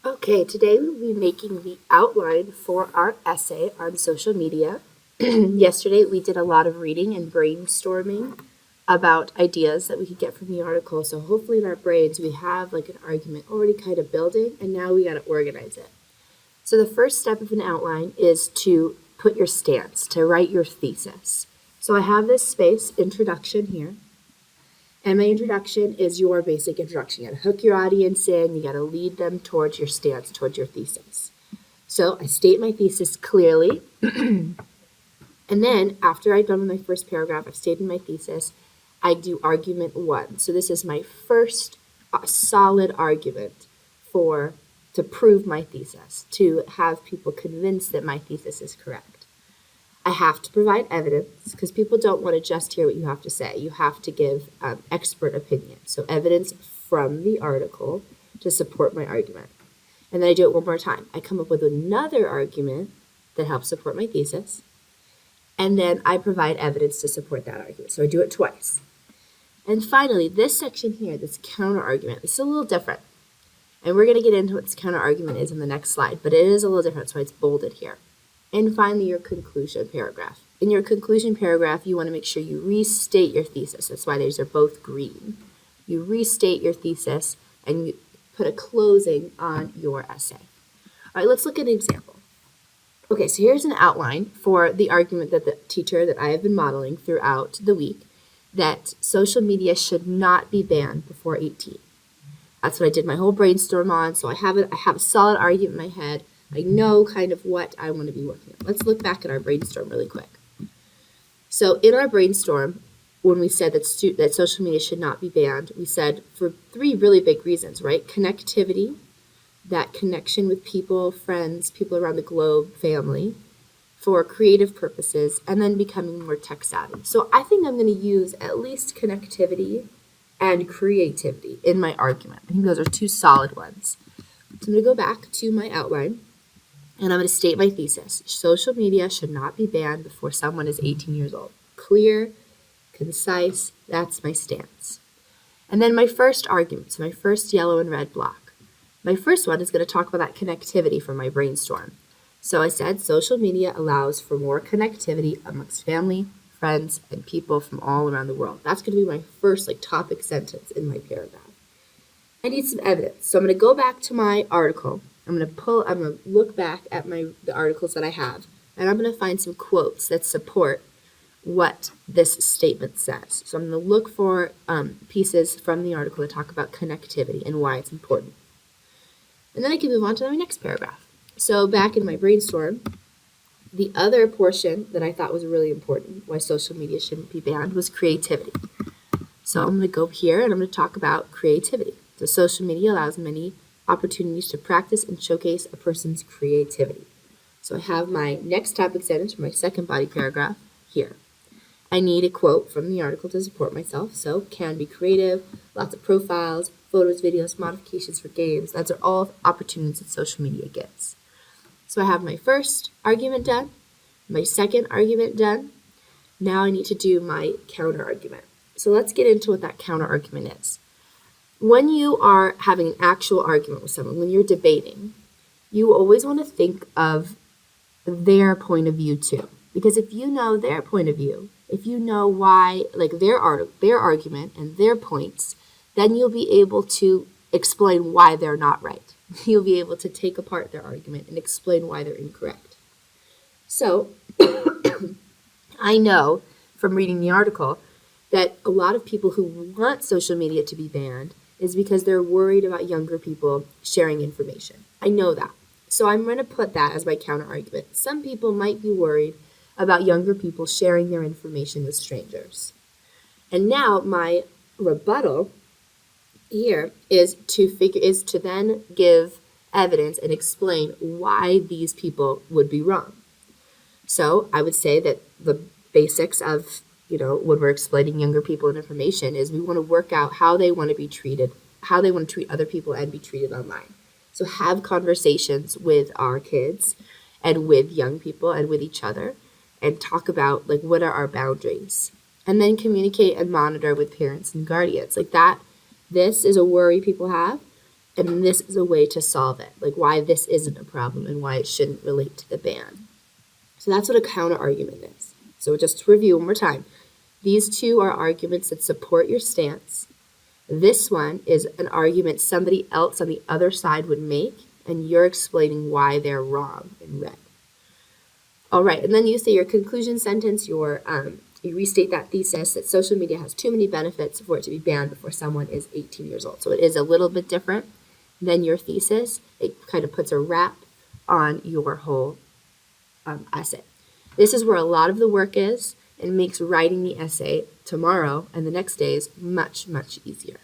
Okay, today we'll be making the outline for our essay on social media. Yesterday we did a lot of reading and brainstorming about ideas that we could get from the article. So hopefully in our brains we have like an argument already kind of building, and now we got to organize it. So the first step of an outline is to put your stance, to write your thesis. So I have this space, introduction here. And my introduction is your basic introduction. You got to hook your audience in. You got to lead them towards your stance, towards your thesis. So I state my thesis clearly. And then after I've done my first paragraph, I've stated my thesis, I do argument 1. So this is my first solid argument to prove my thesis, to have people convinced that my thesis is correct. I have to provide evidence because people don't want to just hear what you have to say. You have to give expert opinion. So evidence from the article to support my argument. And then I do it one more time. I come up with another argument that helps support my thesis. And then I provide evidence to support that argument. So I do it twice. And finally, this section here, this counter argument, this is a little different. And we're going to get into what this counter argument is in the next slide, but it is a little different, so it's bolded here. And finally, your conclusion paragraph. In your conclusion paragraph, you want to make sure you restate your thesis. That's why these are both green. You restate your thesis and you put a closing on your essay. All right, let's look at an example. Okay, so here's an outline for the argument that the teacher that I have been modeling throughout the week, that social media should not be banned before 18. That's what I did my whole brainstorm on, so I have a solid argument in my head. I know kind of what I want to be working on. Let's look back at our brainstorm really quick. So in our brainstorm, when we said that social media should not be banned, we said for 3 really big reasons, right? Connectivity, that connection with people, friends, people around the globe, family, for creative purposes, and then becoming more tech savvy. So I think I'm going to use at least connectivity and creativity in my argument. I think those are 2 solid ones. So I'm going to go back to my outline. And I'm going to state my thesis. Social media should not be banned before someone is 18 years old. Clear, concise, that's my stance. And then my first argument, so my first yellow and red block. My first one is going to talk about that connectivity from my brainstorm. So I said social media allows for more connectivity amongst family, friends, and people from all around the world. That's going to be my first topic sentence in my paragraph. I need some evidence. So I'm going to go back to my article. I'm going to look back at the articles that I have, and I'm going to find some quotes that support what this statement says. So I'm going to look for pieces from the article that talk about connectivity and why it's important. And then I can move on to my next paragraph. So back in my brainstorm, the other portion that I thought was really important, why social media shouldn't be banned, was creativity. So I'm going to go here and I'm going to talk about creativity. So social media allows many opportunities to practice and showcase a person's creativity. So I have my next topic sentence for my second body paragraph here. I need a quote from the article to support myself. So can be creative, lots of profiles, photos, videos, modifications for games. Those are all opportunities that social media gives. So I have my first argument done, my second argument done. Now I need to do my counter argument. So let's get into what that counter argument is. When you are having an actual argument with someone, when you're debating, you always want to think of their point of view too. Because if you know their point of view, if you know why, their argument and their points, then you'll be able to explain why they're not right. You'll be able to take apart their argument and explain why they're incorrect. So I know from reading the article that a lot of people who want social media to be banned is because they're worried about younger people sharing information. I know that. So I'm going to put that as my counter argument. Some people might be worried about younger people sharing their information with strangers. And now my rebuttal here is to then give evidence and explain why these people would be wrong. So I would say that the basics of when we're explaining younger people and information is we want to work out how they want to be treated, how they want to treat other people and be treated online. So have conversations with our kids and with young people and with each other and talk about what are our boundaries. And then communicate and monitor with parents and guardians. This is a worry people have. and this is a way to solve it, like why this isn't a problem and why it shouldn't relate to the ban. So that's what a counter-argument is. So just to review one more time, these two are arguments that support your stance. This one is an argument somebody else on the other side would make, and you're explaining why they're wrong in red. All right, and then you say your conclusion sentence, you restate that thesis that social media has too many benefits for it to be banned before someone is 18 years old. So it is a little bit different than your thesis. It kind of puts a wrap on your whole essay. This is where a lot of the work is and makes writing the essay tomorrow and the next days much, much easier.